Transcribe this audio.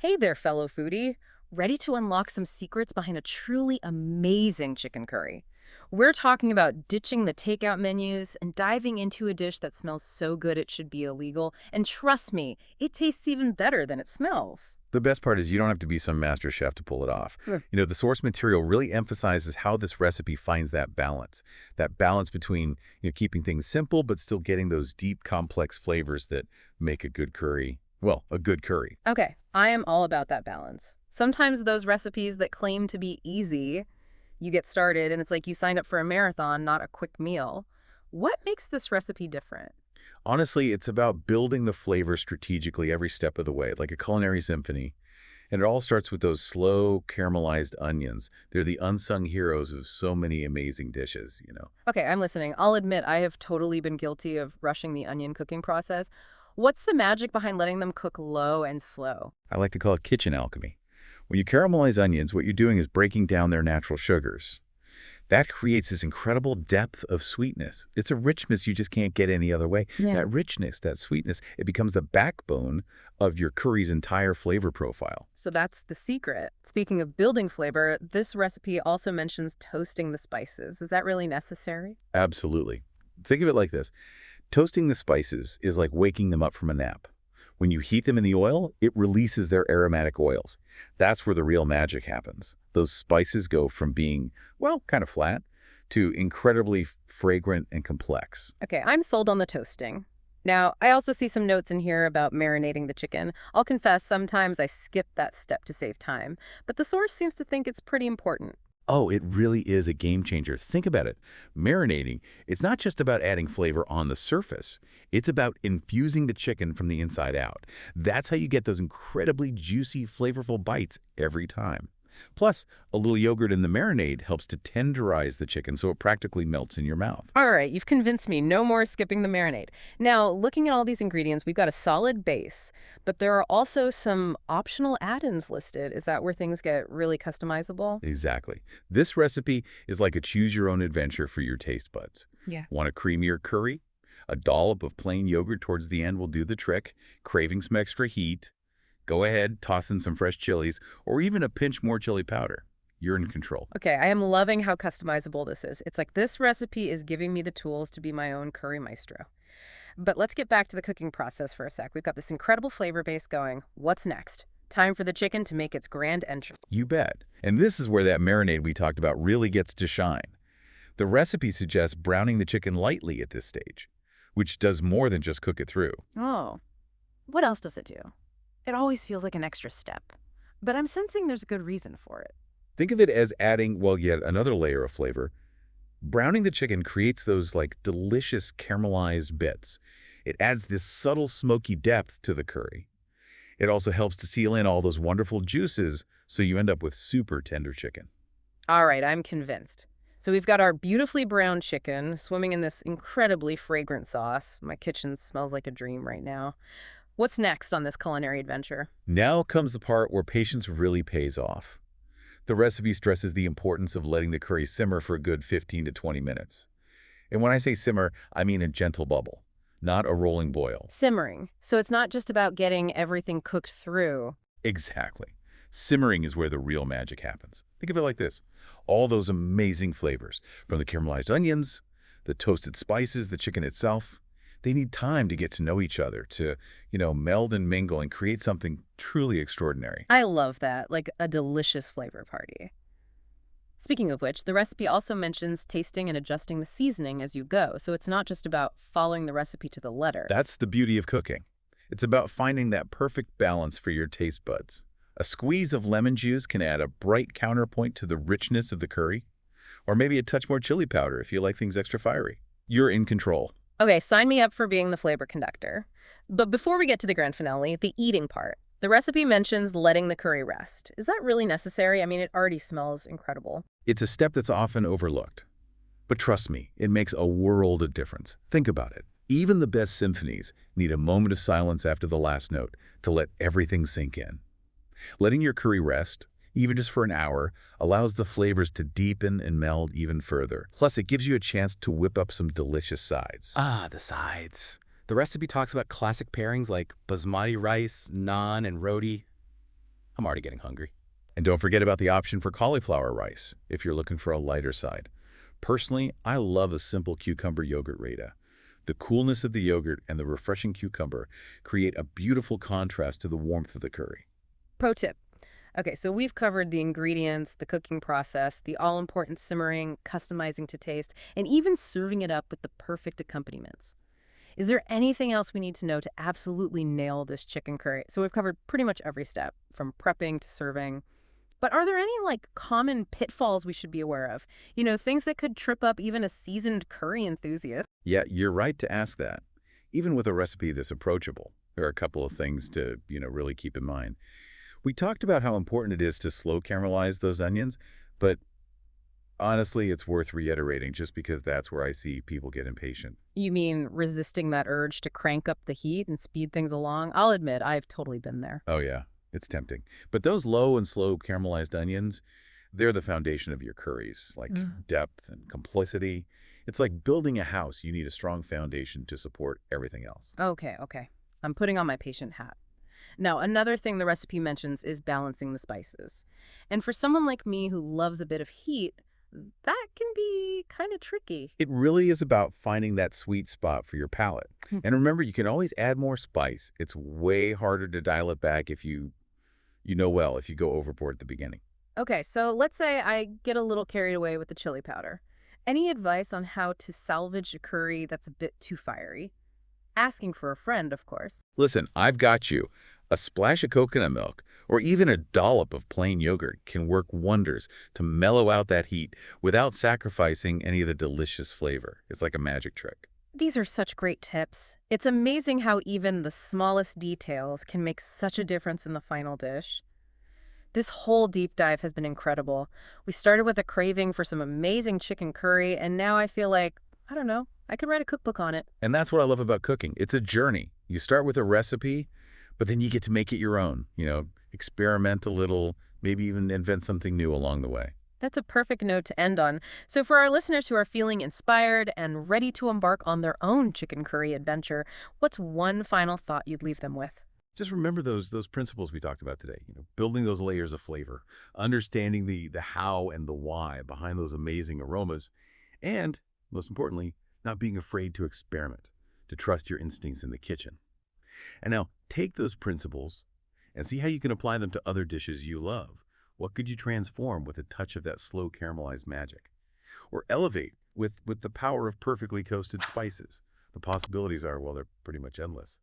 Hey there, fellow foodie. Ready to unlock some secrets behind a truly amazing chicken curry? We're talking about ditching the takeout menus and diving into a dish that smells so good it should be illegal. And trust me, it tastes even better than it smells. The best part is you don't have to be some master chef to pull it off. Hmm. The source material really emphasizes how this recipe finds that balance between, keeping things simple but still getting those deep, complex flavors that make a good curry, well, a good curry. Okay, I am all about that balance. Sometimes those recipes that claim to be easy, you get started and it's like you signed up for a marathon, not a quick meal. What makes this recipe different? Honestly, it's about building the flavor strategically every step of the way, like a culinary symphony. And it all starts with those slow, caramelized onions. They're the unsung heroes of so many amazing dishes. Okay, I'm listening. I'll admit I have totally been guilty of rushing the onion cooking process. What's the magic behind letting them cook low and slow? I like to call it kitchen alchemy. When you caramelize onions, what you're doing is breaking down their natural sugars. That creates this incredible depth of sweetness. It's a richness you just can't get any other way. Yeah. That richness, that sweetness, it becomes the backbone of your curry's entire flavor profile. So that's the secret. Speaking of building flavor, this recipe also mentions toasting the spices. Is that really necessary? Absolutely. Think of it like this. Toasting the spices is like waking them up from a nap. When you heat them in the oil, it releases their aromatic oils. That's where the real magic happens. Those spices go from being, well, kind of flat to incredibly fragrant and complex. Okay, I'm sold on the toasting. Now, I also see some notes in here about marinating the chicken. I'll confess, sometimes I skip that step to save time, but the source seems to think it's pretty important. Oh, it really is a game changer. Think about it. Marinating, it's not just about adding flavor on the surface. It's about infusing the chicken from the inside out. That's how you get those incredibly juicy, flavorful bites every time. Plus, a little yogurt in the marinade helps to tenderize the chicken so it practically melts in your mouth. All right, you've convinced me. No more skipping the marinade. Now, looking at all these ingredients, we've got a solid base, but there are also some optional add-ins listed. Is that where things get really customizable? Exactly. This recipe is like a choose-your-own-adventure for your taste buds. Yeah. Want a creamier curry? A dollop of plain yogurt towards the end will do the trick. Craving some extra heat? Go ahead, toss in some fresh chilies, or even a pinch more chili powder. You're in control. Okay, I am loving how customizable this is. It's like this recipe is giving me the tools to be my own curry maestro. But let's get back to the cooking process for a sec. We've got this incredible flavor base going. What's next? Time for the chicken to make its grand entrance. You bet. And this is where that marinade we talked about really gets to shine. The recipe suggests browning the chicken lightly at this stage, which does more than just cook it through. Oh, what else does it do? It always feels like an extra step, but I'm sensing there's a good reason for it. Think of it as adding, well, yet another layer of flavor. Browning the chicken creates those like delicious caramelized bits. It adds this subtle smoky depth to the curry. It also helps to seal in all those wonderful juices so you end up with super tender chicken. All right, I'm convinced. So we've got our beautifully browned chicken swimming in this incredibly fragrant sauce. My kitchen smells like a dream right now. What's next on this culinary adventure? Now comes the part where patience really pays off. The recipe stresses the importance of letting the curry simmer for a good 15 to 20 minutes. And when I say simmer, I mean a gentle bubble, not a rolling boil. Simmering. So it's not just about getting everything cooked through. Exactly. Simmering is where the real magic happens. Think of it like this. All those amazing flavors, from the caramelized onions, the toasted spices, the chicken itself, they need time to get to know each other, to, meld and mingle and create something truly extraordinary. I love that, like a delicious flavor party. Speaking of which, the recipe also mentions tasting and adjusting the seasoning as you go, so it's not just about following the recipe to the letter. That's the beauty of cooking. It's about finding that perfect balance for your taste buds. A squeeze of lemon juice can add a bright counterpoint to the richness of the curry, or maybe a touch more chili powder if you like things extra fiery. You're in control. Okay, sign me up for being the flavor conductor. But before we get to the grand finale, the eating part. The recipe mentions letting the curry rest. Is that really necessary? I mean, it already smells incredible. It's a step that's often overlooked. But trust me, it makes a world of difference. Think about it. Even the best symphonies need a moment of silence after the last note to let everything sink in. Letting your curry rest, even just for an hour, allows the flavors to deepen and meld even further. Plus, it gives you a chance to whip up some delicious sides. Ah, the sides. The recipe talks about classic pairings like basmati rice, naan, and roti. I'm already getting hungry. And don't forget about the option for cauliflower rice if you're looking for a lighter side. Personally, I love a simple cucumber yogurt raita. The coolness of the yogurt and the refreshing cucumber create a beautiful contrast to the warmth of the curry. Pro tip. Okay, so we've covered the ingredients, the cooking process, the all-important simmering, customizing to taste, and even serving it up with the perfect accompaniments. Is there anything else we need to know to absolutely nail this chicken curry? So we've covered pretty much every step, from prepping to serving. But are there any common pitfalls we should be aware of? Things that could trip up even a seasoned curry enthusiast. Yeah, you're right to ask that. Even with a recipe this approachable, there are a couple of things to, really keep in mind. We talked about how important it is to slow caramelize those onions, but honestly, it's worth reiterating just because that's where I see people get impatient. You mean resisting that urge to crank up the heat and speed things along? I'll admit, I've totally been there. Oh yeah, it's tempting. But those low and slow caramelized onions, they're the foundation of your curries, like depth and complicity. It's like building a house. You need a strong foundation to support everything else. Okay, okay. I'm putting on my patient hat. Now, another thing the recipe mentions is balancing the spices. And for someone like me who loves a bit of heat, that can be kind of tricky. It really is about finding that sweet spot for your palate. Hmm. And remember, you can always add more spice. It's way harder to dial it back if if you go overboard at the beginning. Okay, so let's say I get a little carried away with the chili powder. Any advice on how to salvage a curry that's a bit too fiery? Asking for a friend, of course. Listen, I've got you. A splash of coconut milk or even a dollop of plain yogurt can work wonders to mellow out that heat without sacrificing any of the delicious flavor. It's like a magic trick. These are such great tips. It's amazing how even the smallest details can make such a difference in the final dish. This whole deep dive has been incredible. We started with a craving for some amazing chicken curry, and now I feel like, I don't know, I could write a cookbook on it. And that's what I love about cooking. It's a journey. You start with a recipe, but then you get to make it your own. Experiment a little, maybe even invent something new along the way. That's a perfect note to end on. So for our listeners who are feeling inspired and ready to embark on their own chicken curry adventure, what's one final thought you'd leave them with? Just remember those principles we talked about today. Building those layers of flavor, understanding the how and the why behind those amazing aromas, and most importantly, not being afraid to experiment, to trust your instincts in the kitchen. And now take those principles and see how you can apply them to other dishes you love. What could you transform with a touch of that slow caramelized magic? Or elevate with the power of perfectly coasted spices? The possibilities are, well, they're pretty much endless.